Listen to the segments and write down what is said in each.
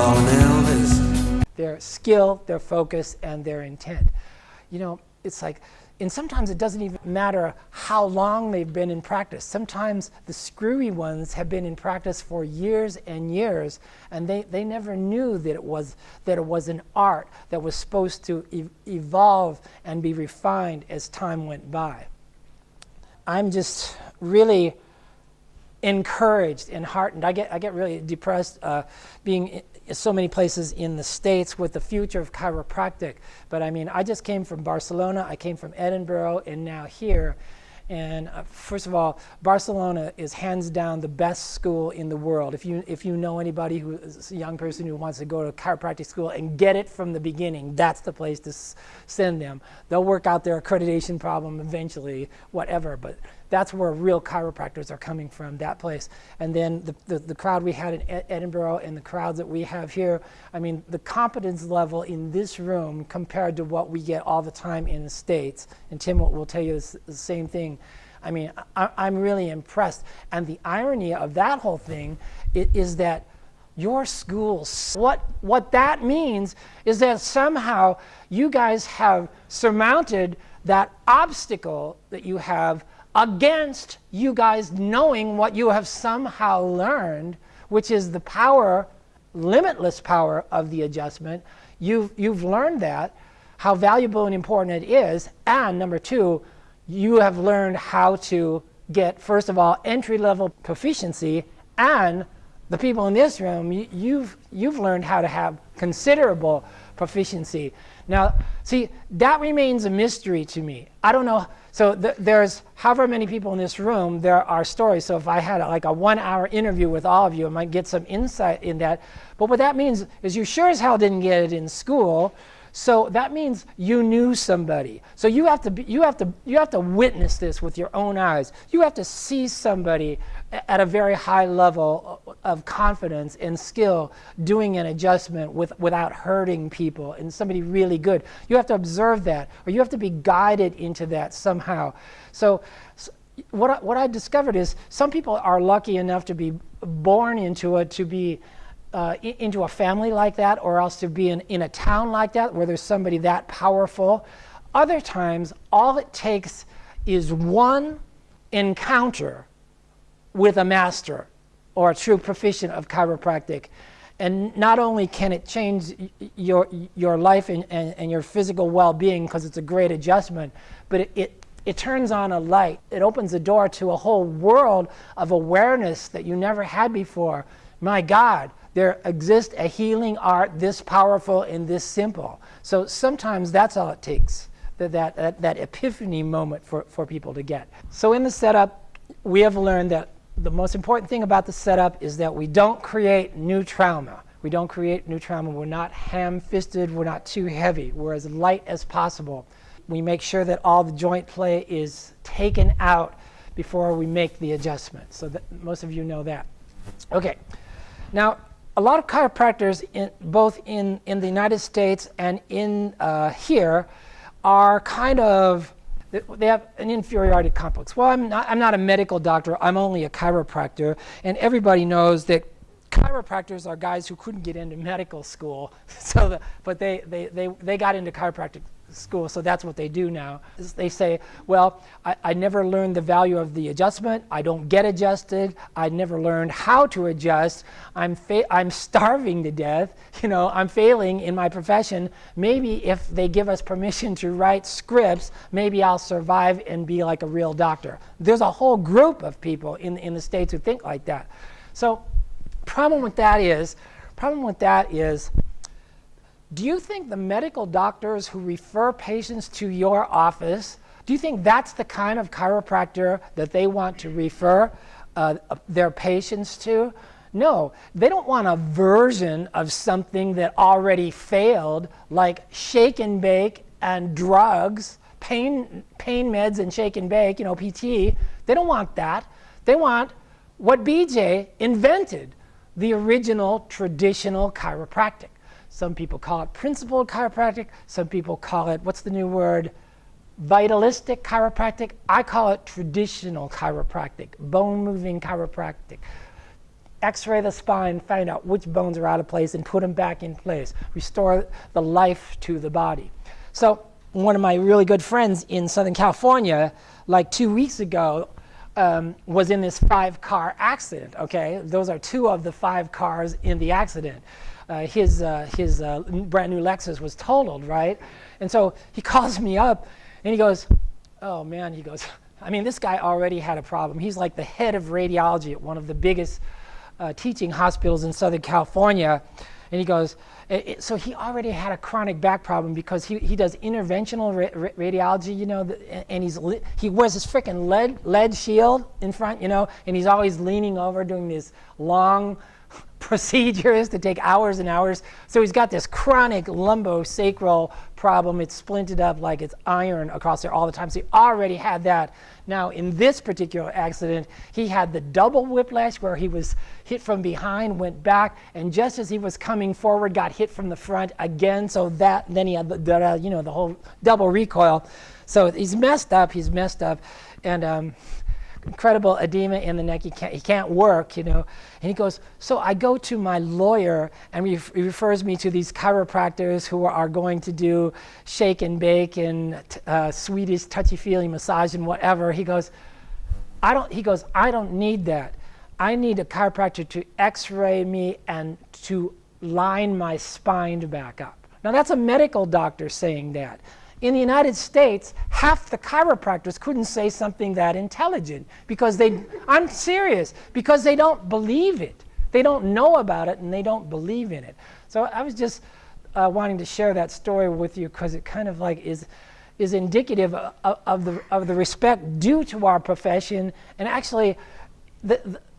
calling Elvis. Their skill, their focus, and their intent. You know, it's like, and sometimes it doesn't even matter how long they've been in practice. Sometimes the screwy ones have been in practice for years and years, and they never knew that it was an art that was supposed to evolve and be refined as time went by. I'm just really encouraged and heartened. I get really depressed being in so many places in the States with the future of chiropractic. But I mean, I just came from Barcelona, I came from Edinburgh, and now here. And first of all, Barcelona is hands down the best school in the world. If you know anybody who is a young person who wants to go to chiropractic school and get it from the beginning, that's the place to send them. They'll work out their accreditation problem eventually, whatever, but that's where real chiropractors are coming from, that place. And then the crowd we had in Edinburgh and the crowds that we have here, I mean, the competence level in this room compared to what we get all the time in the States, and Tim will tell you the same thing. I mean, I'm really impressed. And the irony of that whole thing is that your schools, what that means is that somehow you guys have surmounted that obstacle that you have against you guys knowing what you have somehow learned, which is the power, limitless power of the adjustment. You've learned that, how valuable and important it is, and number two, you have learned how to get, first of all, entry-level proficiency, and the people in this room, you've learned how to have considerable proficiency. Now, see, that remains a mystery to me. I don't know. So there's however many people in this room, there are stories. So if I had like a 1-hour interview with all of you, I might get some insight in that. But what that means is you sure as hell didn't get it in school. So that means you knew somebody. So you have to witness this with your own eyes. You have to see somebody at a very high level of confidence and skill doing an adjustment without hurting people, and somebody really good. You have to observe that, or you have to be guided into that somehow. So what I discovered is some people are lucky enough to be born into it, to be into a family like that, or else to be in a town like that where there's somebody that powerful. Other times, all it takes is one encounter with a master or a true proficient of chiropractic. And not only can it change your life and your physical well-being because it's a great adjustment, but it turns on a light. It opens the door to a whole world of awareness that you never had before. My God, there exists a healing art this powerful and this simple. So sometimes that's all it takes, that epiphany moment for people to get. So in the setup, we have learned that the most important thing about the setup is that we don't create new trauma. We don't create new trauma. We're not ham-fisted. We're not too heavy. We're as light as possible. We make sure that all the joint play is taken out before we make the adjustment. So that most of you know that. Okay. Now, a lot of chiropractors, both in the United States and in here, are kind of, they have an inferiority complex. Well, I'm not a medical doctor. I'm only a chiropractor, and everybody knows that chiropractors are guys who couldn't get into medical school. But they got into chiropractic school, so that's what they do now. They say, well, I never learned the value of the adjustment. I don't get adjusted. I never learned how to adjust. I'm starving to death. You know, I'm failing in my profession. Maybe if they give us permission to write scripts, maybe I'll survive and be like a real doctor. There's a whole group of people in the States who think like that. So problem with that is, do you think the medical doctors who refer patients to your office, do you think that's the kind of chiropractor that they want to refer their patients to? No, they don't want a version of something that already failed, like shake and bake and drugs, pain meds and shake and bake, you know, PT. They don't want that. They want what BJ invented, the original traditional chiropractic. Some people call it principled chiropractic. Some people call it, what's the new word? Vitalistic chiropractic. I call it traditional chiropractic, bone-moving chiropractic. x-ray the spine, find out which bones are out of place and put them back in place, restore the life to the body. So one of my really good friends in Southern California, like 2 weeks ago, was in this 5-car accident, okay? Those are 2 of the 5 cars in the accident. His brand new Lexus was totaled, right? And so he calls me up and he goes, oh man, he goes, I mean, this guy already had a problem. He's like the head of radiology at one of the biggest teaching hospitals in Southern California. And he goes, so he already had a chronic back problem because he does interventional radiology, you know, and he wears this freaking lead shield in front, you know, and he's always leaning over doing these long procedures that take hours and hours. So he's got this chronic lumbosacral problem. It's splinted up like it's iron across there all the time. So he already had that. Now in this particular accident, he had the double whiplash where he was hit from behind, went back, and just as he was coming forward, got hit from the front again. So then he had the whole double recoil. So he's messed up. And incredible edema in the neck. He can't work, you know. And he goes, so I go to my lawyer, and he refers me to these chiropractors who are going to do shake and bake and Swedish touchy-feely massage and whatever. He goes, I don't need that. I need a chiropractor to x-ray me and to line my spine back up. Now that's a medical doctor saying that. In the United States, half the chiropractors couldn't say something that intelligent because I'm serious, because they don't believe it. They don't know about it and they don't believe in it. So I was just wanting to share that story with you because it kind of like is indicative of the respect due to our profession. And actually,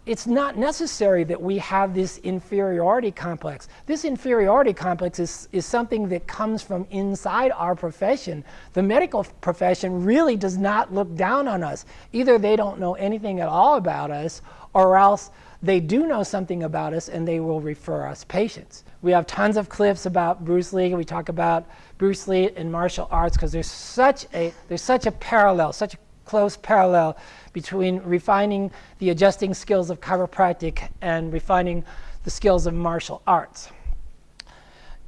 it's not necessary that we have this inferiority complex. This inferiority complex is something that comes from inside our profession. The medical profession really does not look down on us. Either they don't know anything at all about us, or else they do know something about us and they will refer us patients. We have tons of clips about Bruce Lee. We talk about Bruce Lee in martial arts because there's such a parallel, such a close parallel between refining the adjusting skills of chiropractic and refining the skills of martial arts.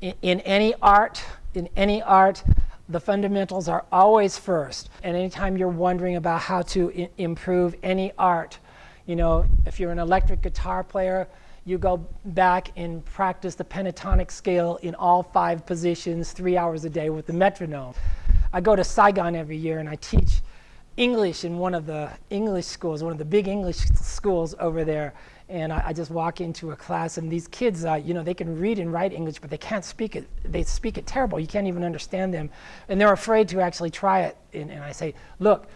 In any art, the fundamentals are always first. And anytime you're wondering about how to improve any art, you know, if you're an electric guitar player, you go back and practice the pentatonic scale in all 5 positions 3 hours a day with the metronome. I go to Saigon every year and I teach English in one of the English schools, one of the big English schools over there. And I just walk into a class and these kids, you know, they can read and write English, but they can't speak it. They speak it terrible. You can't even understand them. And they're afraid to actually try it. And I say, look,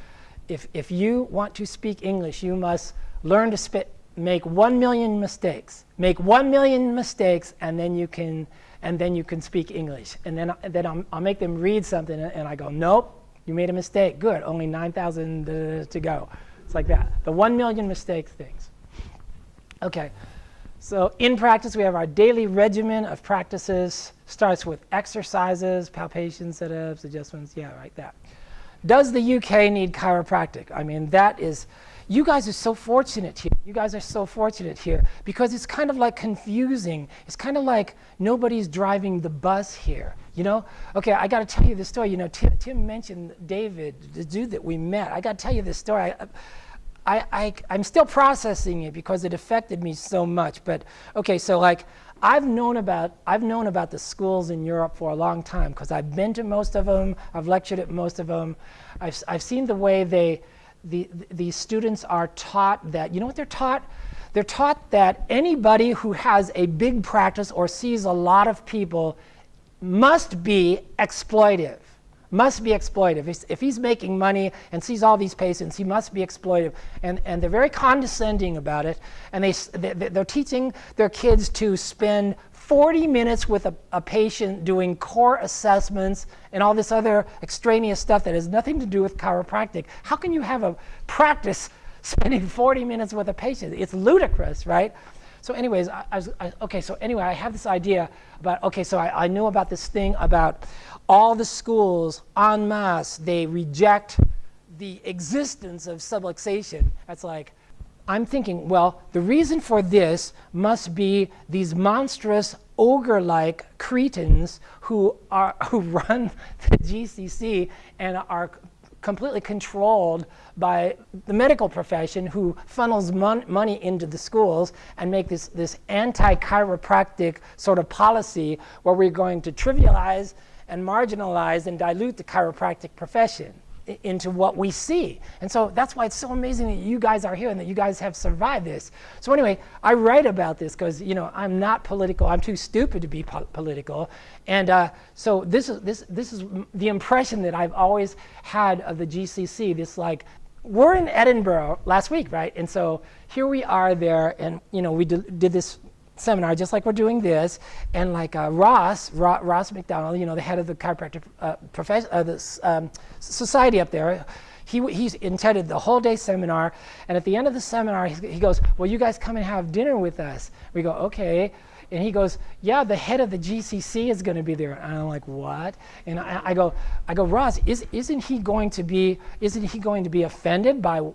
if you want to speak English, you must learn to make 1 million mistakes. Make 1 million mistakes, and then you can speak English. And then I'll make them read something, and I go, nope. You made a mistake. Good. Only 9,000 to go. It's like that. The 1 million mistakes things. Okay. So in practice, we have our daily regimen of practices. Starts with exercises, palpation, sit-ups, adjustments. Yeah, right, that. Does the UK need chiropractic? I mean, that is... You guys are so fortunate here. You guys are so fortunate here because it's kind of like confusing. It's kind of like nobody's driving the bus here, you know? Okay, I got to tell you this story. You know, Tim mentioned David, the dude that we met. I got to tell you this story. I'm still processing it because it affected me so much. But okay, so like I've known about the schools in Europe for a long time because I've been to most of them. I've lectured at most of them. I've seen the way these students are taught that, you know what they're taught? They're taught that anybody who has a big practice or sees a lot of people must be exploitive. Must be exploitive. If he's making money and sees all these patients, he must be exploitive. And they're very condescending about it. And they're teaching their kids to spend 40 minutes with a patient doing core assessments and all this other extraneous stuff that has nothing to do with chiropractic. How can you have a practice spending 40 minutes with a patient? It's ludicrous, right? So anyways, I have this idea about, okay, so I knew about this thing about all the schools en masse, they reject the existence of subluxation. That's like, I'm thinking, well, the reason for this must be these monstrous ogre-like cretins who run the GCC and are completely controlled by the medical profession, who funnels money into the schools and make this anti-chiropractic sort of policy where we're going to trivialize and marginalize and dilute the chiropractic profession into what we see. And so that's why it's so amazing that you guys are here and that you guys have survived this. So anyway, I write about this because, you know, I'm not political. I'm too stupid to be political. And so this is the impression that I've always had of the GCC. This, like, we're in Edinburgh last week, right? And so here we are there, and, you know, we did this seminar just like we're doing this, and like Ross McDonald, you know, the head of the chiropractic society up there, he's attended the whole day seminar, and at the end of the seminar he goes, well, you guys come and have dinner with us. We go, okay. And he goes, yeah, the head of the GCC is going to be there. And I'm like, what? And I go, Ross, isn't he going to be offended by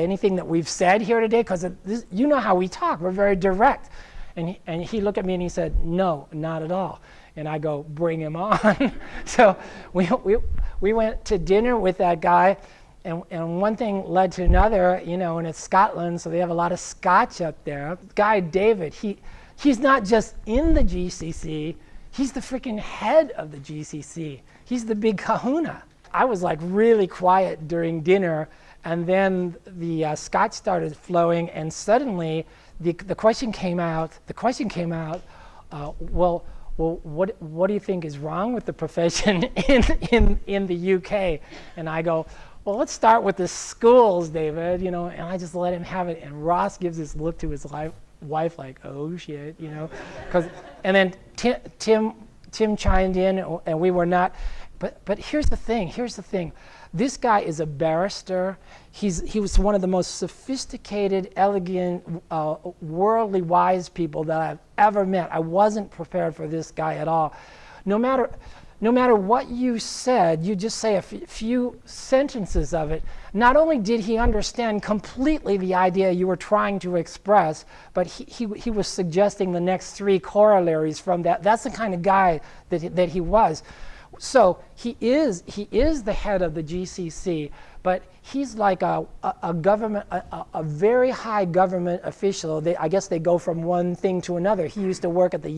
anything that we've said here today? Because you know how we talk. We're very direct. And he looked at me and he said, no, not at all. And I go, bring him on. So we went to dinner with that guy, and one thing led to another, you know, and it's Scotland, so they have a lot of Scotch up there. Guy David, he's not just in the GCC, he's the freaking head of the GCC. He's the big kahuna. I was like really quiet during dinner, and then the Scotch started flowing, and suddenly the question came out. Well, what do you think is wrong with the profession in the UK? And I go, well, let's start with the schools, David. You know, and I just let him have it. And Ross gives this look to his wife, like, oh shit, you know, and then Tim chimed in, and we were not. But here's the thing. This guy is a barrister. He was one of the most sophisticated, elegant, worldly wise people that I've ever met. I wasn't prepared for this guy at all. No matter what you said, you just say a few sentences of it. Not only did he understand completely the idea you were trying to express, but he was suggesting the next three corollaries from that. That's the kind of guy that he was. So he is the head of the GCC, but he's like a government, a very high government official. I guess they go from one thing to another. He used to work at the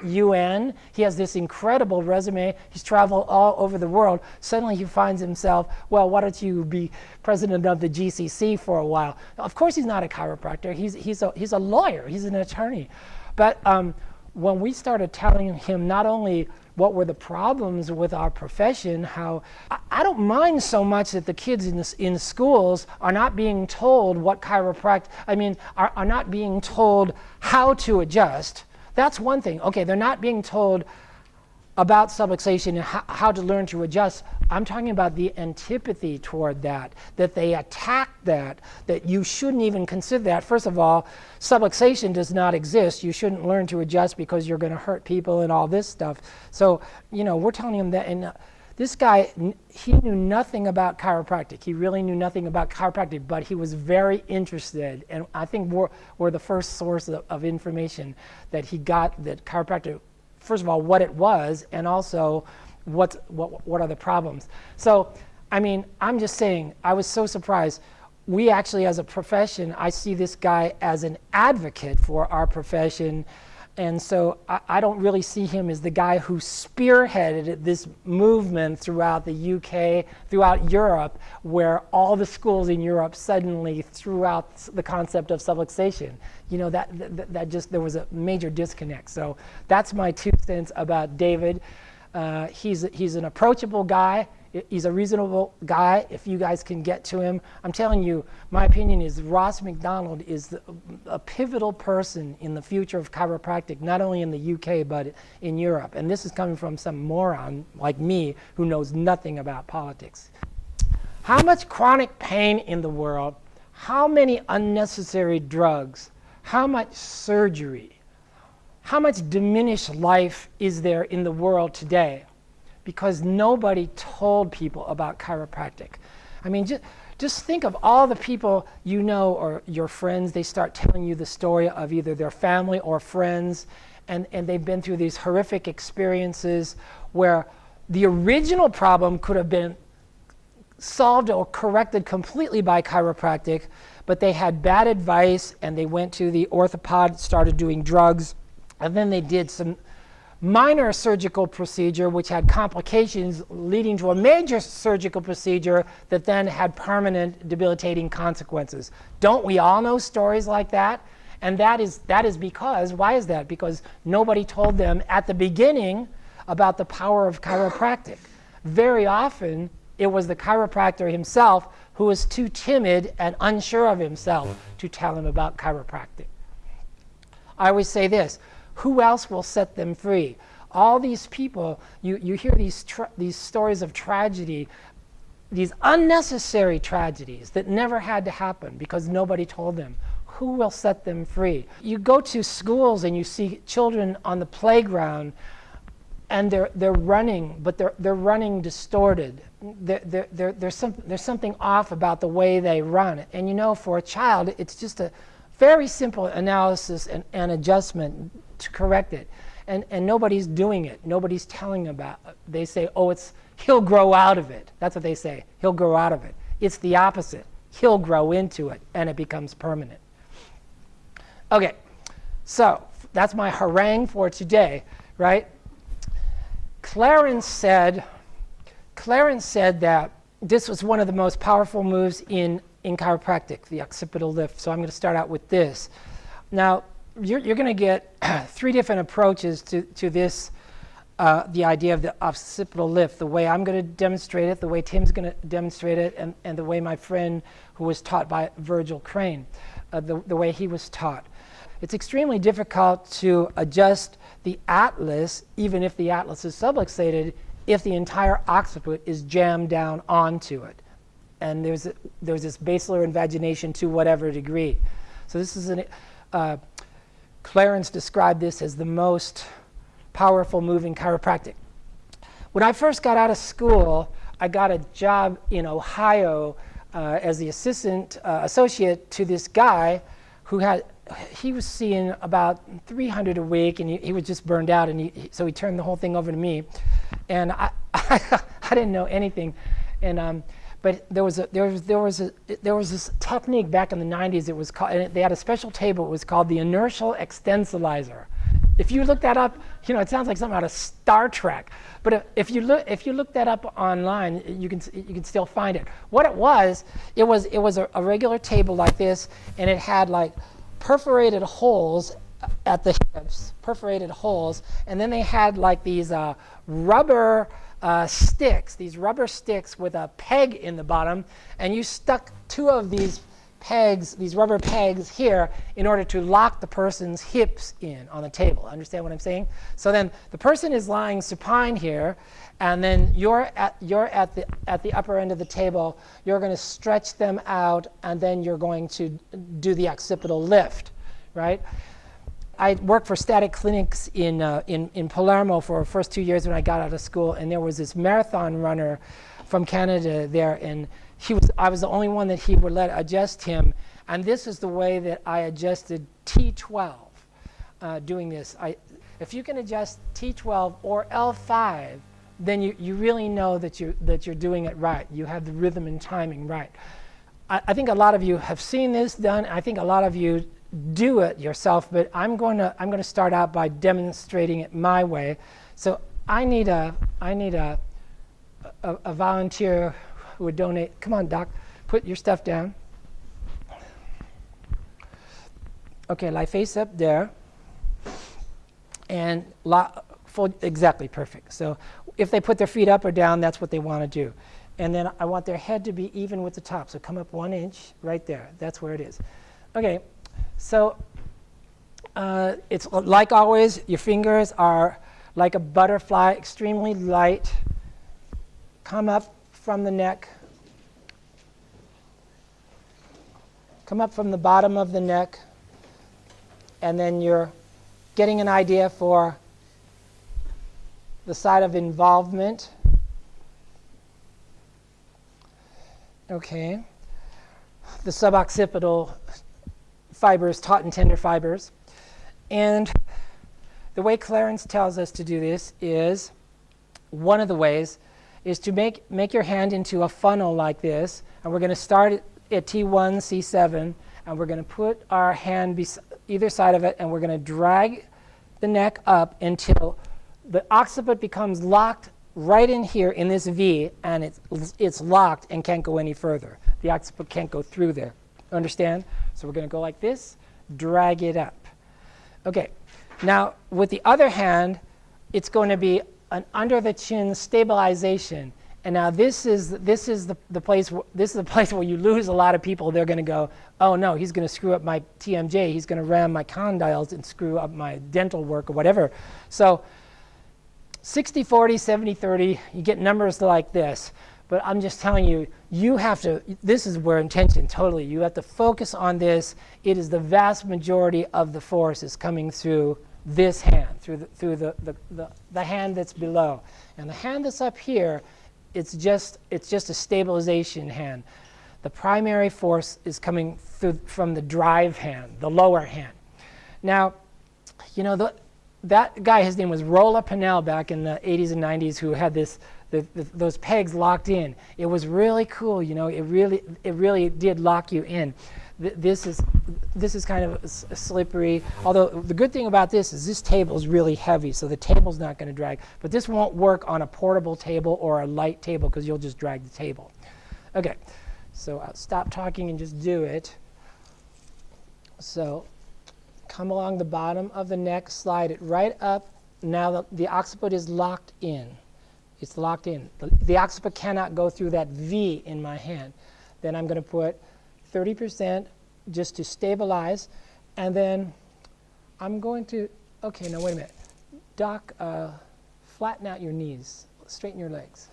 UN. He has this incredible resume. He's traveled all over the world. Suddenly he finds himself, well, why don't you be president of the GCC for a while? Of course he's not a chiropractor. He's a lawyer. He's an attorney. But when we started telling him not only what were the problems with our profession, how I don't mind so much that the kids in schools are not being told what are not being told how to adjust. That's one thing. Okay, they're not being told about subluxation and how to learn to adjust. I'm talking about the antipathy toward that they attack that you shouldn't even consider that. First of all, subluxation does not exist. You shouldn't learn to adjust because you're going to hurt people and all this stuff. So, you know, we're telling him that, and this guy, he knew nothing about chiropractic. He really knew nothing about chiropractic, but he was very interested, and I think we're the first source of information that he got that chiropractic, first of all, what it was, and also what are the problems. So, I mean, I'm just saying, I was so surprised. We actually, as a profession, I see this guy as an advocate for our profession, and so I don't really see him as the guy who spearheaded this movement throughout the UK, throughout Europe, where all the schools in Europe suddenly threw out the concept of subluxation. You know, that just, there was a major disconnect. So that's my 2 cents about David. He's an approachable guy. He's a reasonable guy. If you guys can get to him, I'm telling you, my opinion is Ross McDonald is a pivotal person in the future of chiropractic, not only in the UK, but in Europe. And this is coming from some moron like me who knows nothing about politics. How much chronic pain in the world? How many unnecessary drugs? How much surgery? How much diminished life is there in the world today? Because nobody told people about chiropractic. I mean, Just think of all the people you know or your friends, they start telling you the story of either their family or friends, and they've been through these horrific experiences where the original problem could have been solved or corrected completely by chiropractic, but they had bad advice and they went to the orthopod, started doing drugs, and then they did some minor surgical procedure which had complications leading to a major surgical procedure that then had permanent debilitating consequences. Don't we all know stories like that? And that is because, why is that? Because nobody told them at the beginning about the power of chiropractic. Very often it was the chiropractor himself who was too timid and unsure of himself to tell him about chiropractic. I always say this: who else will set them free? All these people, you hear these stories of tragedy, these unnecessary tragedies that never had to happen because nobody told them. Who will set them free? You go to schools and you see children on the playground and they're running, but they're running distorted. There's something off about the way they run. And you know, for a child, it's just a very simple analysis and adjustment to correct it. And nobody's doing it. Nobody's telling them about it. They say, oh, he'll grow out of it. That's what they say. He'll grow out of it. It's the opposite. He'll grow into it, and it becomes permanent. Okay, so that's my harangue for today, right? Clarence said that this was one of the most powerful moves in chiropractic, the occipital lift. So I'm going to start out with this. Now, you're going to get three different approaches to this, the idea of the occipital lift. The way I'm going to demonstrate it, the way Tim's going to demonstrate it, and the way my friend who was taught by Virgil Crane, the way he was taught. It's extremely difficult to adjust the atlas, even if the atlas is subluxated, if the entire occiput is jammed down onto it. And there's this basilar invagination to whatever degree. So this is Clarence described this as the most powerful move in chiropractic. When I first got out of school, I got a job in Ohio as the associate to this guy who he was seeing about 300 a week, and he was just burned out, and so he turned the whole thing over to me, and I didn't know anything, and but there was this technique back in the 90s. It was called, and they had a special table. It was called the inertial extensilizer. If you look that up, it sounds like something out of Star Trek. But if you look that up online, you can still find it. What it was a regular table like this, and it had like perforated holes at the hips, and then they had like these rubber sticks with a peg in the bottom, and you stuck two of these rubber pegs here in order to lock the person's hips in on the table. Understand what I'm saying? So then the person is lying supine here, and then you're at the upper end of the table. You're going to stretch them out, and then you're going to do the occipital lift, right? I worked for static clinics in Palermo for the first 2 years when I got out of school, and there was this marathon runner from Canada there, and I was the only one that he would let adjust him, and this is the way that I adjusted T12 doing this. If you can adjust T12 or L5, then you really know that you're doing it right. You have the rhythm and timing right. I think a lot of you have seen this done. I think a lot of you do it yourself, but I'm going to start out by demonstrating it my way. So I need a volunteer who would donate. Come on, Doc, put your stuff down. Okay, lie face up there, and exactly perfect. So if they put their feet up or down, that's what they want to do. And then I want their head to be even with the top. So come up 1 inch right there. That's where it is. Okay, so it's like always, your fingers are like a butterfly, extremely light. Come up from the neck. Come up from the bottom of the neck. And then you're getting an idea for the side of involvement. Okay. the suboccipital fibers, taut and tender fibers. And the way Clarence tells us to do this is, one of the ways is to make your hand into a funnel like this. And we're going to start at T1, C7, and we're going to put our hand either side of it, and we're going to drag the neck up until the occiput becomes locked right in here in this V, and it's locked and can't go any further. The occiput can't go through there. Understand? So we're going to go like this, drag it up. Okay. Now, with the other hand, it's going to be an under the chin stabilization. And now this is the place where you lose a lot of people. They're going to go, oh no, he's going to screw up my TMJ. He's going to ram my condyles and screw up my dental work or whatever. So 60-40, 70-30, you get numbers like this. But I'm just telling you, you have to, this is where intention, totally. You have to focus on this. It is the vast majority of the force is coming through this hand, through the hand that's below. And the hand that's up here, it's just a stabilization hand. The primary force is coming from the drive hand, the lower hand. Now, you know, that guy, his name was Rolla Pinnell back in the 80s and 90s, who had those pegs locked in. It was really cool, you know. It really did lock you in. This is kind of slippery. Although the good thing about this is this table is really heavy, so the table's not going to drag. But this won't work on a portable table or a light table because you'll just drag the table. Okay, so I'll stop talking and just do it. So come along the bottom of the neck, slide it right up. Now the occiput is locked in. It's locked in. The occiput cannot go through that V in my hand. Then I'm going to put 30% just to stabilize. And then I'm going to, okay, now wait a minute. Doc, flatten out your knees. Straighten your legs.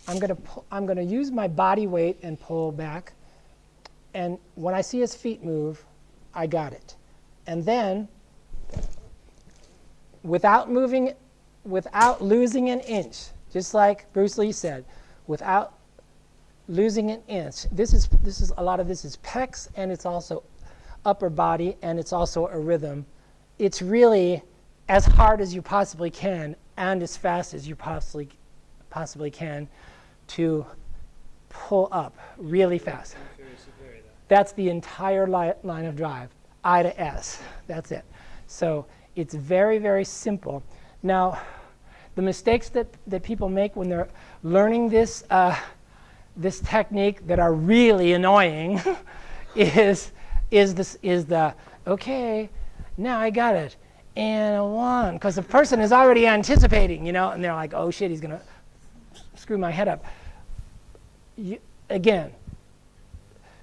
I'm going to use my body weight and pull back. And when I see his feet move, I got it. And then, without losing an inch, just like Bruce Lee said, without losing an inch. This is a lot of this is pecs, and it's also upper body, and it's also a rhythm. It's really as hard as you possibly can and as fast as you possibly can to pull up really fast. That's the entire line of drive, I to S. That's it. So it's very, very simple. Now, the mistakes that people make when they're learning this this technique that are really annoying is the okay, now I got it, and a one, because the person is already anticipating, you know, and they're like, oh shit, he's gonna screw my head up. Again,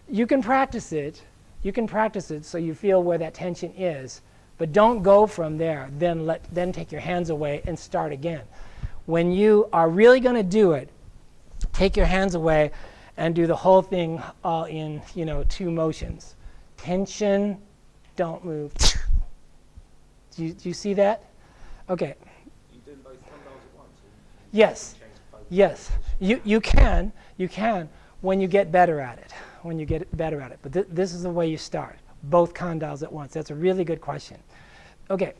you can practice it so you feel where that tension is, but don't go from there. Then take your hands away and start again. When you are really going to do it, take your hands away and do the whole thing all in, you know, 2 motions. Tension, don't move. Do you see that? Okay. You doing both condyles at once? Yes. Yes. You can when you get better at it. But this is the way you start. Both condyles at once. That's a really good question. Okay.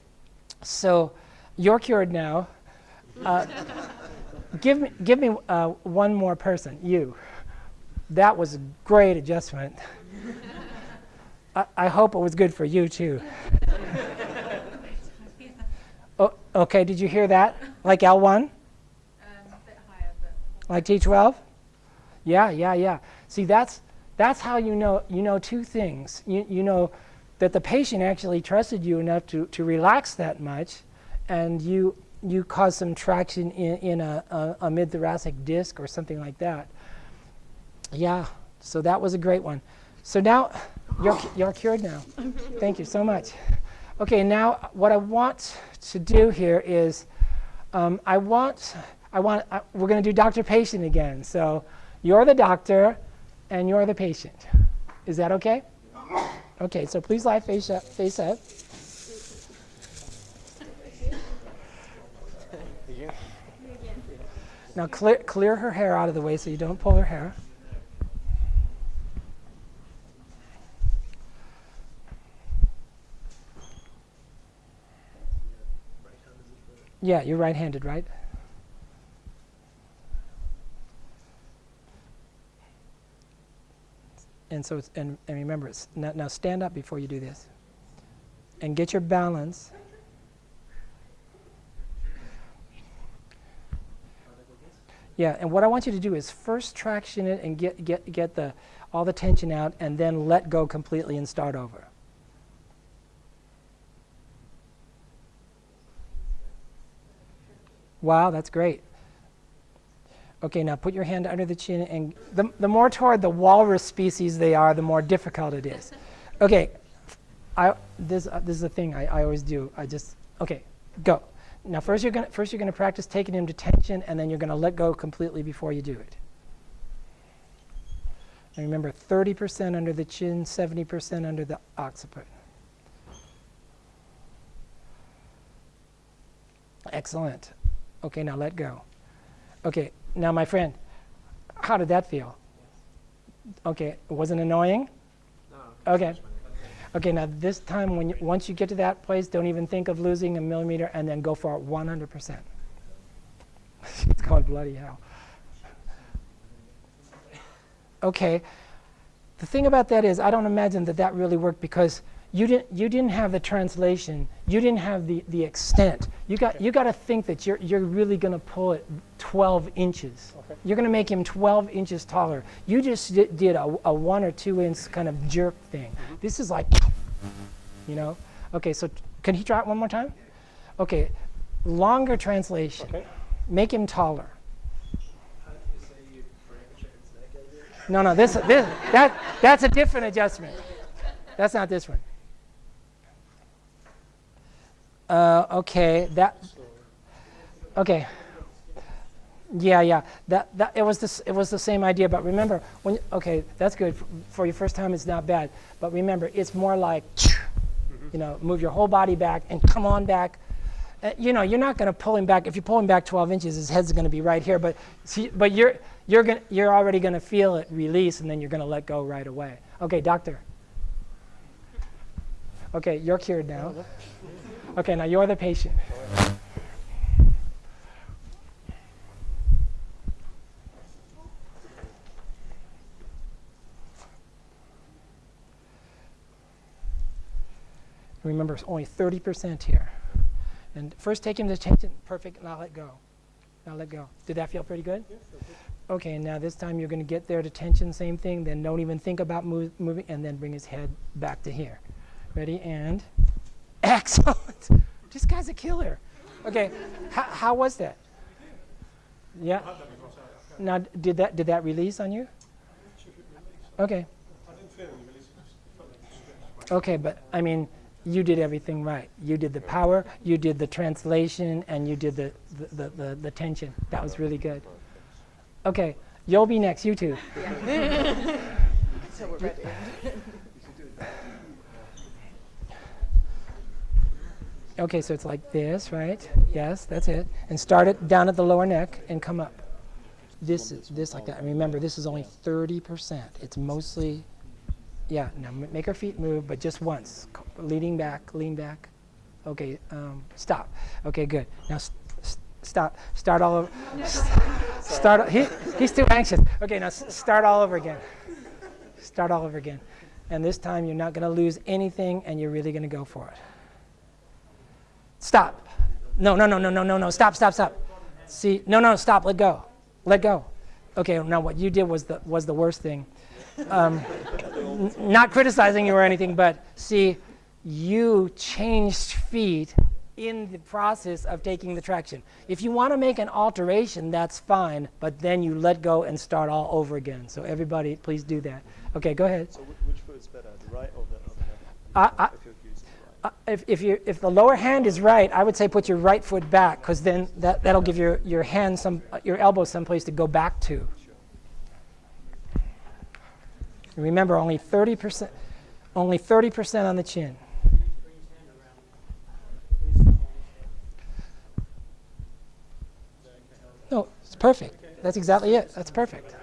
So you're cured now. Give me one more person. You. That was a great adjustment. I hope it was good for you too. Oh, okay. Did you hear that? Like L1? A bit higher, but like T12? Yeah. See, that's how you know 2 things. You know that the patient actually trusted you enough to relax that much, and you caused some traction in a mid-thoracic disc or something like that. Yeah, so that was a great one. So now you're cured now. Thank you so much. Okay, now what I want to do here is we're going to do doctor-patient again. So you're the doctor and you're the patient. Is that okay? Okay, so please lie face up. Now clear her hair out of the way so you don't pull her hair. Yeah, you're right-handed, right? And so, and remember, now stand up before you do this. And get your balance. Yeah, and what I want you to do is first traction it and get all the tension out, and then let go completely and start over. Wow, that's great. Okay, now put your hand under the chin, and the more toward the walrus species they are, the more difficult it is. Okay, this is a thing I always do. Okay, go. Now first you're gonna practice taking him to tension, and then you're gonna let go completely before you do it. And remember, 30% under the chin, 70% under the occiput. Excellent. Okay, now let go. Okay, now my friend, how did that feel? Okay, it wasn't annoying? No. Okay. Okay, now this time, once you get to that place, don't even think of losing a millimeter, and then go for it 100%. It's called bloody hell. Okay, the thing about that is, I don't imagine that really worked, because you didn't have the translation, you didn't have the extent. You got to think that you're really going to pull it 12 inches. Okay. You're going to make him 12 inches taller. You just did a 1 or 2 inch kind of jerk thing. Mm-hmm. This is like, you know. Okay, so can he try it one more time? Okay, longer translation. Okay. Make him taller. How do you say you break a chicken's neck, Adrian? No, that's a different adjustment. That's not this one. Okay, okay. Yeah. It was the same idea, but remember, okay, that's good for your first time. It's not bad, but remember, it's more like, you know, move your whole body back and come on back. You know, you're not going to pull him back. If you pull him back 12 inches, his head's going to be right here. But you're already going to feel it release, and then you're going to let go right away. Okay, doctor. Okay, you're cured now. Okay, now you're the patient. Remember, it's only 30% here. And first take him to tension. Perfect. Now let go. Now let go. Did that feel pretty good? Yes, okay. Okay, now this time you're going to get there to tension, same thing. Then don't even think about moving, and then bring his head back to here. Ready, and excellent. This guy's a killer. Okay, how was that? Yeah. Now, did that release on you? Okay. I didn't feel any release. It just felt like a stretch. Okay, but I mean, you did everything right. You did the power, you did the translation, and you did the tension. That was really good. Okay, you'll be next. You two. So we're ready. Okay, so it's like this, right? Yes, that's it. And start it down at the lower neck and come up. This like that. And remember, this is only 30%. It's mostly, yeah. Now make her feet move, but just once. Lean back. Okay, stop. Okay, good. Now stop. Start all over. Start. He's too anxious. Okay, now start all over again. Start all over again. And this time you're not going to lose anything, and you're really going to go for it. Stop. No. Stop. See, no, stop. Let go. Okay, now what you did was the worst thing. Not criticizing you or anything, but see, you changed feet in the process of taking the traction. If you want to make an alteration, that's fine, but then you let go and start all over again. So everybody, please do that. Okay, go ahead. So which foot's better, the right or the left? If you're using the right. If the lower hand is right, I would say put your right foot back, because then that'll give your hand your elbow someplace to go back to. Remember, only 30% on the chin. No, it's perfect. That's exactly it. That's perfect.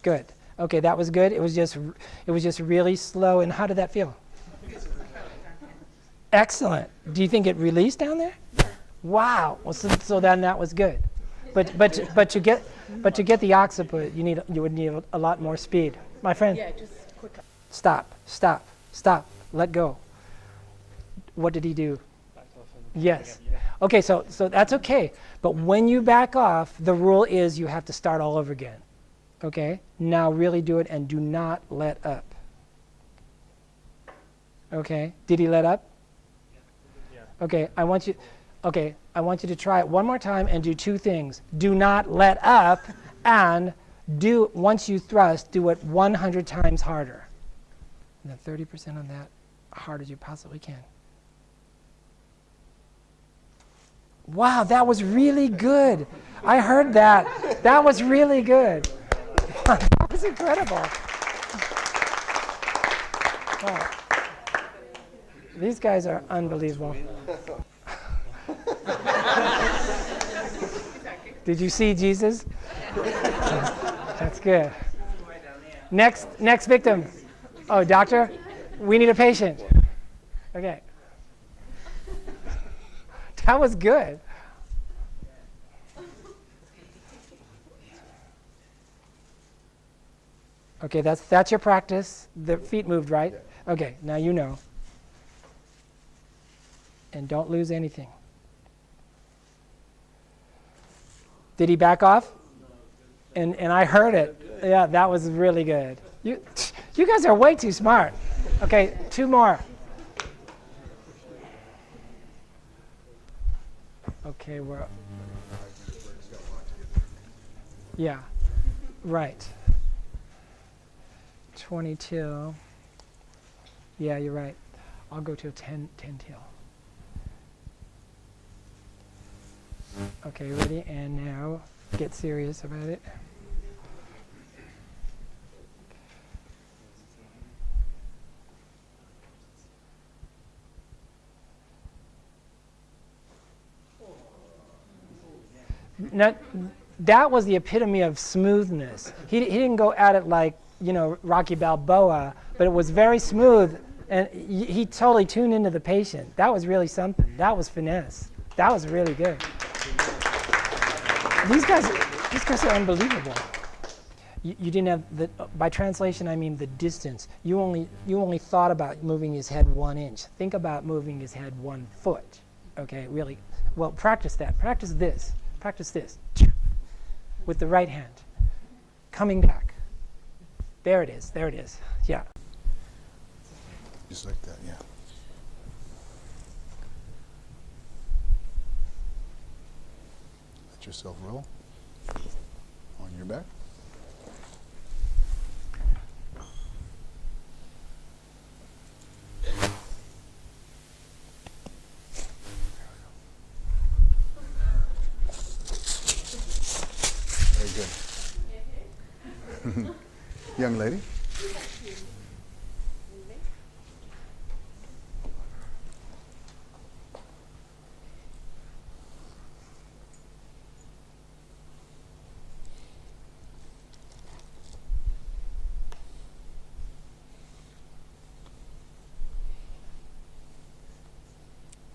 Good. Okay, that was good. It was just really slow. And how did that feel? Excellent. Do you think it released down there? Wow. Well, so then that was good. But to get the occiput, you would need a lot more speed. My friend. Yeah, just quick. Stop. Let go. What did he do? Yes. Okay, so that's okay. But when you back off, the rule is you have to start all over again. Okay? Now really do it and do not let up. Okay? Did he let up? Yeah. Okay, I want you to try it one more time and do two things. Do not let up, and once you thrust, do it 100 times harder. And then 30% of that hard as you possibly can. Wow, that was really good. I heard that. That was really good. That was incredible. Wow. These guys are unbelievable. Did you see Jesus? That's good. Next victim. Oh, doctor, we need a patient. Okay. That was good. Okay, that's your practice. The feet moved, right? Okay, now you know. And don't lose anything. Did he back off? And I heard it. Yeah, that was really good. You guys are way too smart. Okay, two more. Okay, yeah, right. 22. Yeah, you're right. I'll go to a 10 tail. Okay, ready? And now get serious about it. Now, that was the epitome of smoothness. He didn't go at it like, Rocky Balboa, but it was very smooth, and he totally tuned into the patient. That was really something. That was finesse. That was really good. These guys are unbelievable. You didn't have by translation I mean the distance. You only thought about moving his head 1 inch. Think about moving his head 1 foot. Okay, really. Well, practice that. Practice this with the right hand. Coming back. There it is. Yeah. Just like that, yeah. Let yourself roll on your back. Very good. Young lady.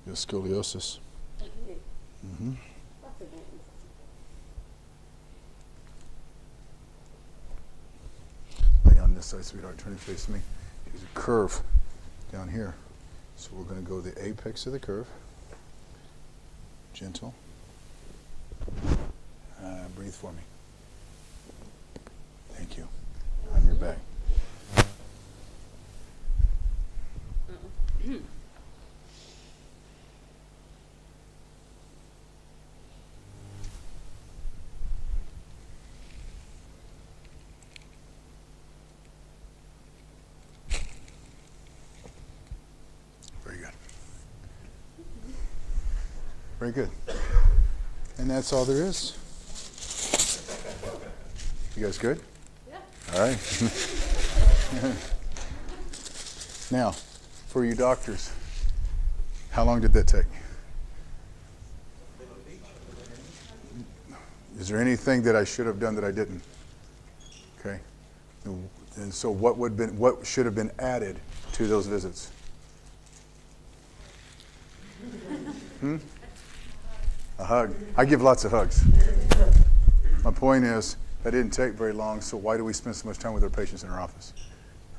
You have scoliosis. Mm-hmm. Lay on this side, sweetheart. Turn and face me. There's a curve down here. So we're going to go the apex of the curve. Gentle. Breathe for me. Thank you. On your back. Very good. And that's all there is. You guys good? Yeah. All right. Now, for you doctors, how long did that take? Is there anything that I should have done that I didn't? Okay. And so what should have been added to those visits? A hug. I give lots of hugs. My point is, that didn't take very long, so why do we spend so much time with our patients in our office?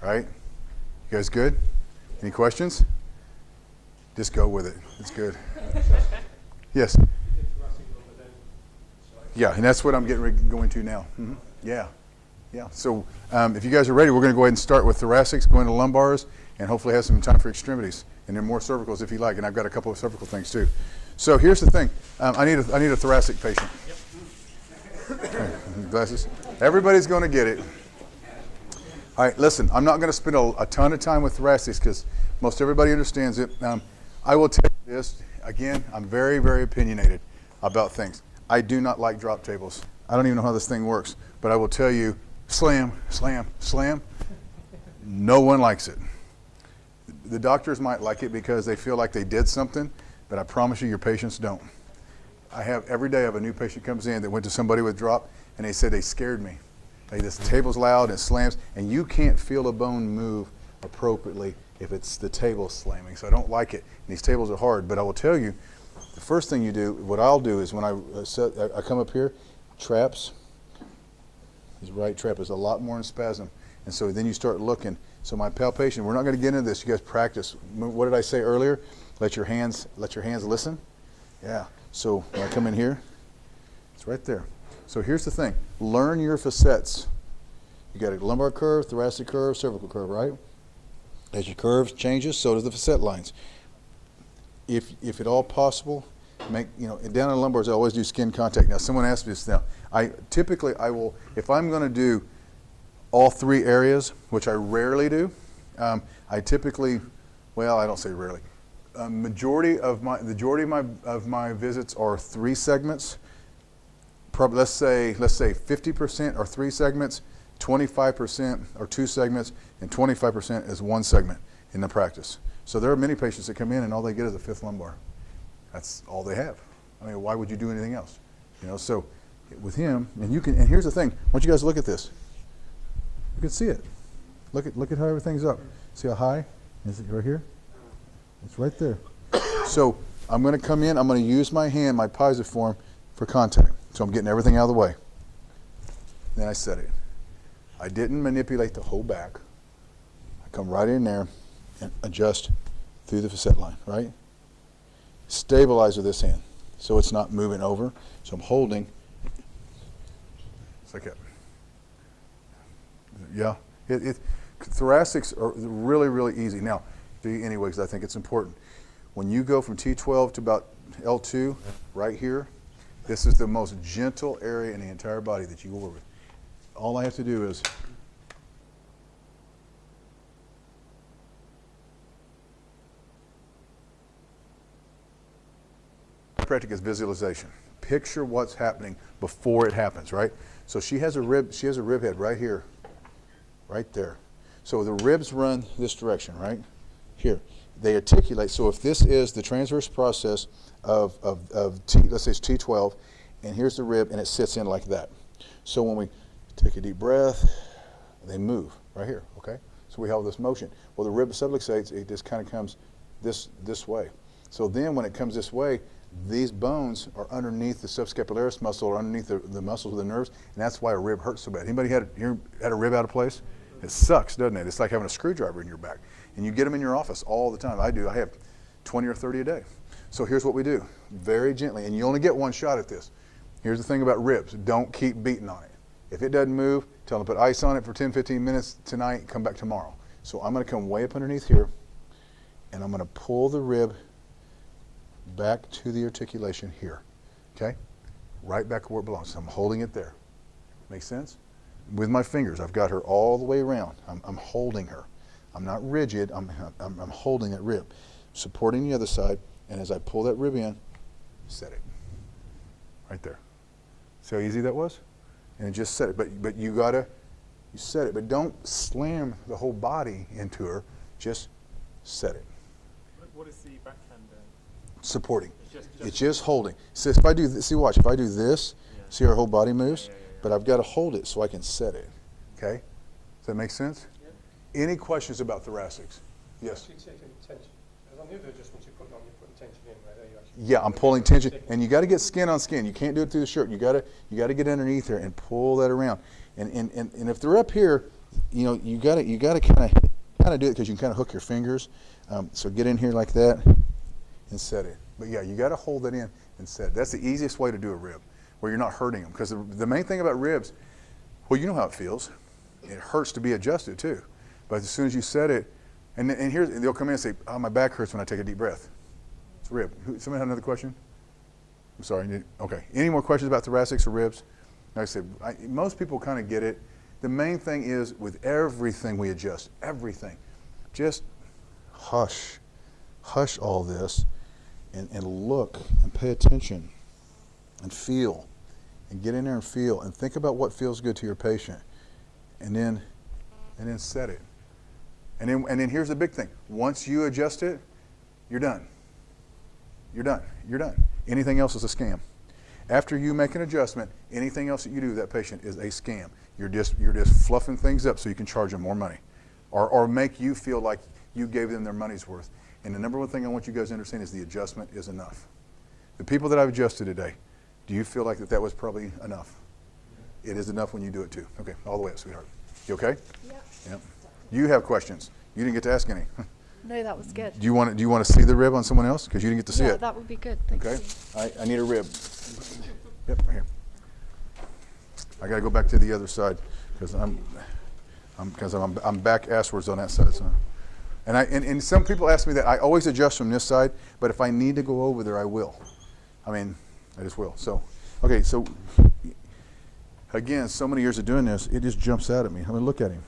Right? You guys good? Any questions? Just go with it. It's good. Yes? Yeah, and that's what I'm getting ready to go into now. Yeah. Yeah. So if you guys are ready, we're going to go ahead and start with thoracics, go into lumbars, and hopefully have some time for extremities. And then more cervicals if you like. And I've got a couple of cervical things too. So here's the thing. I need a thoracic patient. Okay, glasses. Everybody's going to get it. All right, listen, I'm not going to spend a ton of time with thoracics because most everybody understands it. I will tell you this. Again, I'm very, very opinionated about things. I do not like drop tables. I don't even know how this thing works. But I will tell you, slam, slam, slam. No one likes it. The doctors might like it because they feel like they did something, but I promise you, your patients don't. Every day I have a new patient comes in that went to somebody with drop, and they said they scared me. This table's loud, it slams, and you can't feel a bone move appropriately if it's the table slamming. So I don't like it. And these tables are hard, but I will tell you, the first thing you do, what I'll do is when I come up here, traps, his right trap is a lot more in spasm. And so then you start looking. So my palpation, we're not going to get into this. You guys practice. What did I say earlier? Let your hands listen. Yeah. So when I come in here, it's right there. So here's the thing. Learn your facets. You got a lumbar curve, thoracic curve, cervical curve, right? As your curve changes, so does the facet lines. If at all possible, down in the lumbars, I always do skin contact. Now, someone asked me this now. I will, if I'm going to do all three areas, which I rarely do, I typically, well, I don't say rarely. Majority of my visits are three segments. Probably let's say 50% are three segments, 25% are two segments, and 25% is one segment in the practice. So there are many patients that come in and all they get is a fifth lumbar. That's all they have. I mean, why would you do anything else? So with him, and here's the thing. I want you guys to look at this. You can see it. Look at how everything's up. See how high? Is it right here? It's right there. So I'm going to come in. I'm going to use my hand, my piezoform, for contact. So I'm getting everything out of the way. Then I set it. I didn't manipulate the whole back. I come right in there and adjust through the facet line, right? Stabilize with this hand so it's not moving over. So I'm holding. It's like that. Yeah. Thoracics are really, really easy. Now, anyway, because I think it's important. When you go from T12 to about L2, right here, this is the most gentle area in the entire body that you work with. All I have to do is chiropractic is visualization. Picture what's happening before it happens, right? So she has a rib head right here, right there. So the ribs run this direction, right? Here. They articulate. So if this is the transverse process of let's say it's T12, and here's the rib, and it sits in like that. So when we take a deep breath, they move right here, okay? So we have this motion. Well, the rib subluxates, it just kind of comes this way. So then when it comes this way, these bones are underneath the subscapularis muscle or underneath the muscles of the nerves, and that's why a rib hurts so bad. Anybody had a rib out of place? It sucks, doesn't it? It's like having a screwdriver in your back. And you get them in your office all the time. I do. I have 20 or 30 a day. So here's what we do. Very gently, and you only get one shot at this. Here's the thing about ribs. Don't keep beating on it. If it doesn't move, tell them to put ice on it for 10, 15 minutes tonight, come back tomorrow. So I'm going to come way up underneath here, and I'm going to pull the rib back to the articulation here, okay? Right back where it belongs. So I'm holding it there. Make sense? With my fingers, I've got her all the way around. I'm holding her. I'm not rigid. I'm holding that rib, supporting the other side, and as I pull that rib in, set it. Right there. See how easy that was? And just set it. But you set it. But don't slam the whole body into her. Just set it. What is the backhand doing? Supporting. It's just holding. So if I do this, watch. If I do this, see how her whole body moves? But I've got to hold it so I can set it. Okay? Does that make sense? Yep. Any questions about thoracics? Yes? Actually taking tension. Because on the other adjustments you put on, you're putting tension in, right? There you actually. Yeah, I'm pulling tension, and you got to get skin on skin. You can't do it through the shirt. You got to get underneath there and pull that around. And if they're up here, you know, you got to kind of do it because you can kind of hook your fingers. So get in here like that and set it. But yeah, you got to hold it in and set it. That's the easiest way to do a rib, where you're not hurting them. Because the main thing about ribs, well, you know how it feels. It hurts to be adjusted too. But as soon as you set it, and they'll come in and say, "Oh, my back hurts when I take a deep breath." It's a rib. Somebody have another question? I'm sorry. Okay. Any more questions about thoracics or ribs? Like I said, most people kind of get it. The main thing is with everything we adjust, everything, just hush all this and look and pay attention and feel and get in there and feel and think about what feels good to your patient and then set it. And then here's the big thing. Once you adjust it, you're done. You're done. You're done. Anything else is a scam. After you make an adjustment, anything else that you do with that patient is a scam. You're just fluffing things up so you can charge them more money, or make you feel like you gave them their money's worth. And the number one thing I want you guys to understand is the adjustment is enough. The people that I've adjusted today, do you feel like that was probably enough? It is enough when you do it too. Okay, all the way up, sweetheart. You okay? Yep. You have questions. You didn't get to ask any. No, that was good. Do you want to see the rib on someone else? Because you didn't get to see Yeah, it. that would be good. Thank Okay. you. I need a rib. Yep, right here. I got to go back to the other side because I'm back asswards on that side. So. And some people ask me that. I always adjust from this side, but if I need to go over there, I will. I mean, I just will. So, okay. So again, so many years of doing this, it just jumps out at me. I mean, look at him.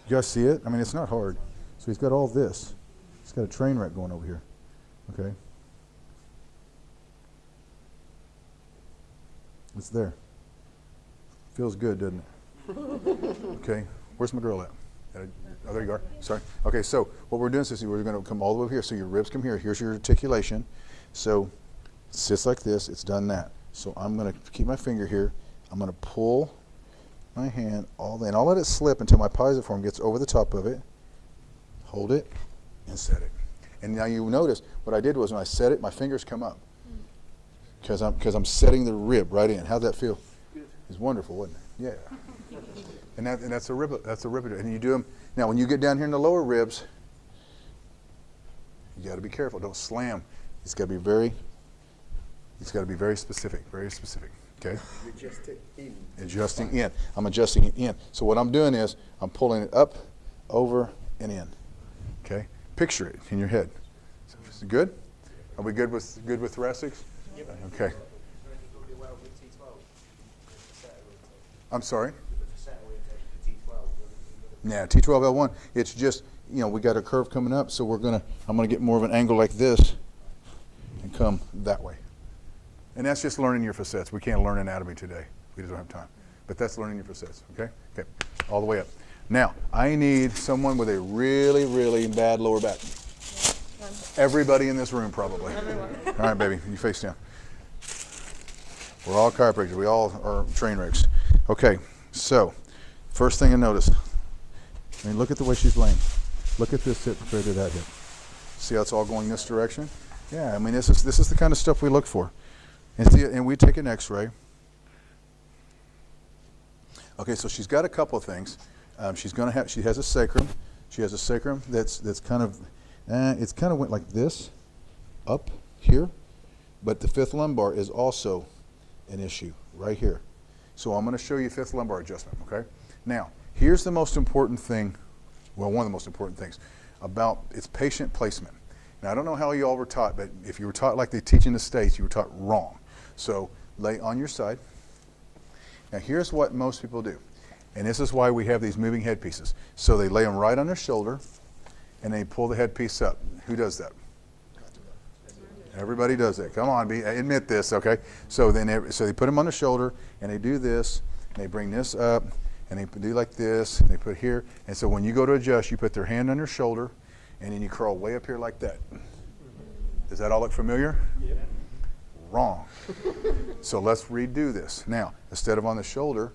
You guys see it? I mean, it's not hard. So he's got all this. He's got a train wreck going over here. Okay. It's there. Feels good, doesn't it? Okay. Where's my girl at? Oh, there you are. Sorry. Okay, so what we're doing is we're going to come all the way over here. So your ribs come here. Here's your articulation. So it sits like this. It's done that. So I'm going to keep my finger here. I'm going to pull my hand all the way, and I'll let it slip until my pisiform gets over the top of it. Hold it and set it. And now you notice what I did was when I set it, my fingers come up because I'm setting the rib right in. How'd that feel? It's wonderful, wasn't it? Yeah. And that's a rib. That's a rib. And you do them now. When you get down here in the lower ribs, you got to be careful. Don't slam. It's got to be very. It's got to be very specific. Very specific. Okay. Adjusting in. I'm adjusting it in. So what I'm doing is I'm pulling it up, over, and in. Okay. Picture it in your head. So, is it good? Are we good with thoracics? Okay. I'm sorry? Yeah, T12L1. It's just, we got a curve coming up, so I'm gonna get more of an angle like this and come that way. And that's just learning your facets. We can't learn anatomy today. We just don't have time. But that's learning your facets, okay? Okay, all the way up. Now, I need someone with a really, really bad lower back. Everybody in this room, probably. Everyone. All right, baby, you face down. We're all chiropractors. We all are train wrecks. Okay, so first thing I notice, look at the way she's laying. Look at this hip compared to that hip. See how it's all going this direction? Yeah, this is the kind of stuff we look for. And we take an X-ray. Okay, so she's got a couple of things. She has a sacrum. She has a sacrum that's kind of, it's kind of went like this, up here, but the fifth lumbar is also an issue right here. So I'm going to show you fifth lumbar adjustment, okay? Now, here's the most important thing, well, one of the most important things about its patient placement. Now, I don't know how you all were taught, but if you were taught like they teach in the States, you were taught wrong. So lay on your side. Now, here's what most people do. And this is why we have these moving headpieces. So they lay them right on their shoulder, and they pull the headpiece up. Who does that? Everybody does that. Come on, admit this, okay? So they put them on the shoulder, and they do this, and they bring this up, and they do like this, and they put here. And so when you go to adjust, you put their hand on your shoulder, and then you crawl way up here like that. Does that all look familiar? Yeah. Wrong. So let's redo this. Now, instead of on the shoulder,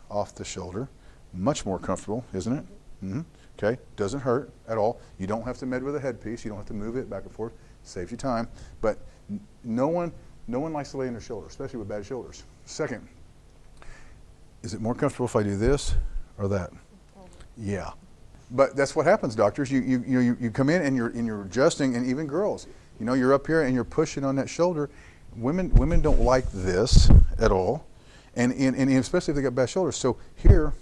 off the shoulder, much more comfortable, isn't it? Mm-hmm. Okay, doesn't hurt at all. You don't have to med with a headpiece. You don't have to move it back and forth. Saves you time. But no one likes to lay on their shoulder, especially with bad shoulders. Second, is it more comfortable if I do this or that? Yeah, but that's what happens, doctors. You come in and you're adjusting, and even girls, you're up here and you're pushing on that shoulder. Women don't like this at all, and especially if they got bad shoulders. So here,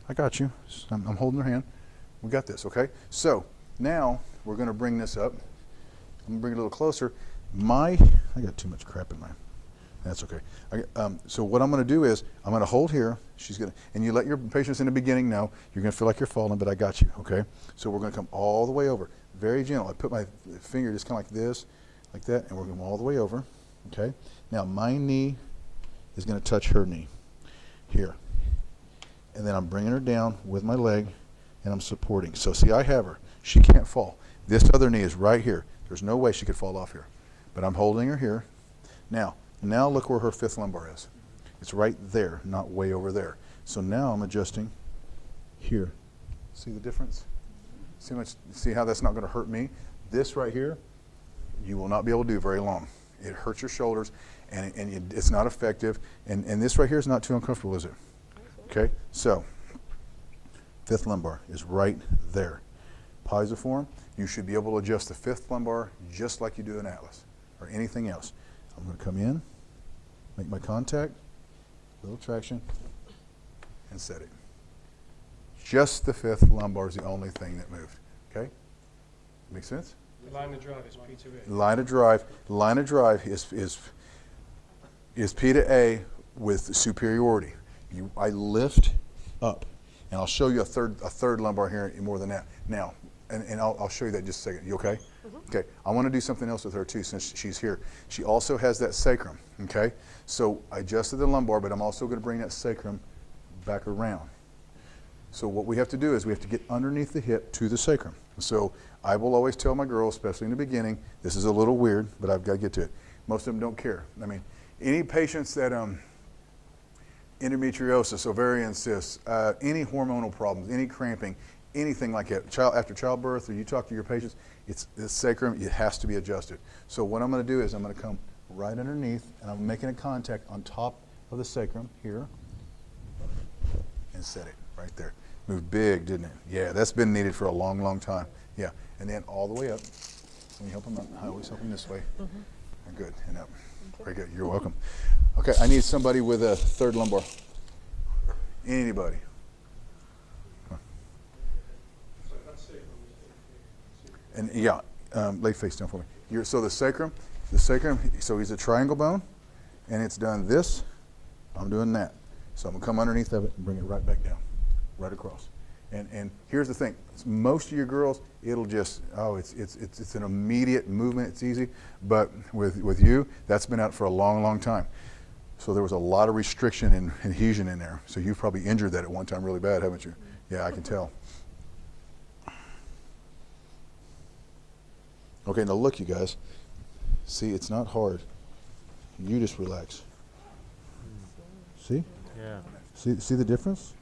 I got you. I'm holding her hand. We got this, okay? So now we're going to bring this up. I'm going to bring it a little closer. I got too much crap in mine. That's okay. So what I'm going to do is I'm going to hold here. And you let your patients in the beginning know you're going to feel like you're falling, but I got you, okay? So we're going to come all the way over. Very gentle. I put my finger just kind of like this, like that, and we're going to come all the way over, okay? Now my knee is going to touch her knee here. And then I'm bringing her down with my leg, and I'm supporting. So see, I have her. She can't fall. This other knee is right here. There's no way she could fall off here. But I'm holding her here. Now look where her fifth lumbar is. It's right there, not way over there. So now I'm adjusting here. See the difference? See how that's not going to hurt me? This right here, you will not be able to do very long. It hurts your shoulders, and it's not effective. And this right here is not too uncomfortable, is it? Okay, so fifth lumbar is right there. Piezoform, you should be able to adjust the fifth lumbar just like you do an Atlas or anything else. I'm going to come in, make my contact, little traction, and set it. Just the fifth lumbar is the only thing that moved. Okay? Make sense? The line of drive is P to A. Line of drive is P to A with superiority. I lift up, and I'll show you a third lumbar here more than that. Now, and I'll show you that in just a second. You okay? Okay. I want to do something else with her too since she's here. She also has that sacrum. Okay. So I adjusted the lumbar, but I'm also going to bring that sacrum back around. So what we have to do is we have to get underneath the hip to the sacrum. So I will always tell my girls, especially in the beginning, this is a little weird, but I've got to get to it. Most of them don't care. I mean, any patients that endometriosis, ovarian cysts, any hormonal problems, any cramping, anything like that, after childbirth, or you talk to your patients, it's the sacrum, it has to be adjusted. So what I'm going to do is I'm going to come right underneath, and I'm making a contact on top of the sacrum here, and set it right there. Moved big, didn't it? Yeah, that's been needed for a long, long time. Yeah, and then all the way up. When you help them up, I always help them this way. Good, and up. Very good, you're welcome. Okay, I need somebody with a third lumbar. Anybody? And yeah, lay face down for me. So the sacrum, so he's a triangle bone, and it's done this. I'm doing that. So I'm gonna come underneath of it and bring it right back down, right across. And here's the thing: most of your girls, it'll just it's an immediate movement. It's easy, but with you, that's been out for a long, long time. So there was a lot of restriction and adhesion in there. So you've probably injured that at one time really bad, haven't you? Yeah, I can tell. Okay, now look, you guys. See, it's not hard. You just relax. See? Yeah. See the difference?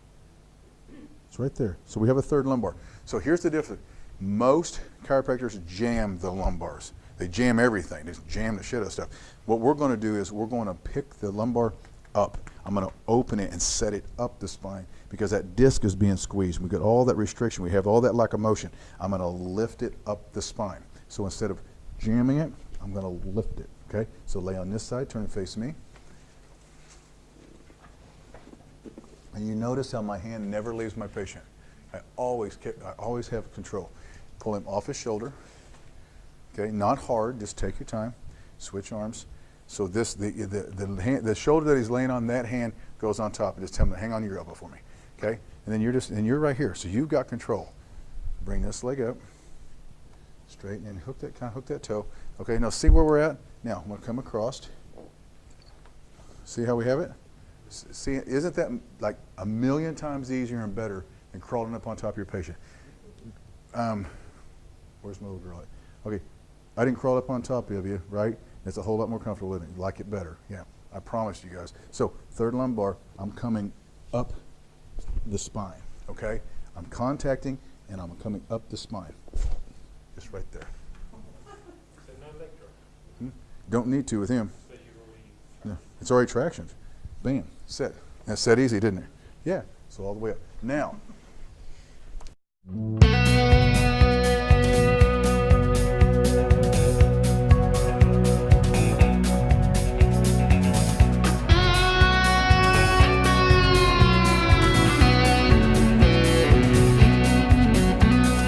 It's right there. So we have a third lumbar. So here's the difference. Most chiropractors jam the lumbars. They jam everything. They jam the shit out of stuff. What we're going to do is we're going to pick the lumbar up. I'm going to open it and set it up the spine because that disc is being squeezed. We've got all that restriction. We have all that lack of motion. I'm going to lift it up the spine. So instead of jamming it, I'm going to lift it. Okay? So lay on this side, turn and face me. And you notice how my hand never leaves my patient. I always have control. Pull him off his shoulder. Okay, not hard. Just take your time. Switch arms. So this the shoulder that he's laying on, that hand goes on top, and just tell him to hang on to your elbow for me. Okay, and then you're right here. So you've got control. Bring this leg up, straighten and hook that toe. Okay, now see where we're at. Now I'm going to come across. See how we have it? See, isn't that like a million times easier and better than crawling up on top of your patient? Where's my little girl at? Okay, I didn't crawl up on top of you, right? It's a whole lot more comfortable living. You like it better. Yeah, I promise you guys. So third lumbar, I'm coming up the spine, okay? I'm contacting, and I'm coming up the spine. Just right there. So no leg drop. Don't need to with him. So you've already. No, it's already traction. Bam, set. That set easy, didn't it? Yeah, so all the way up. Now,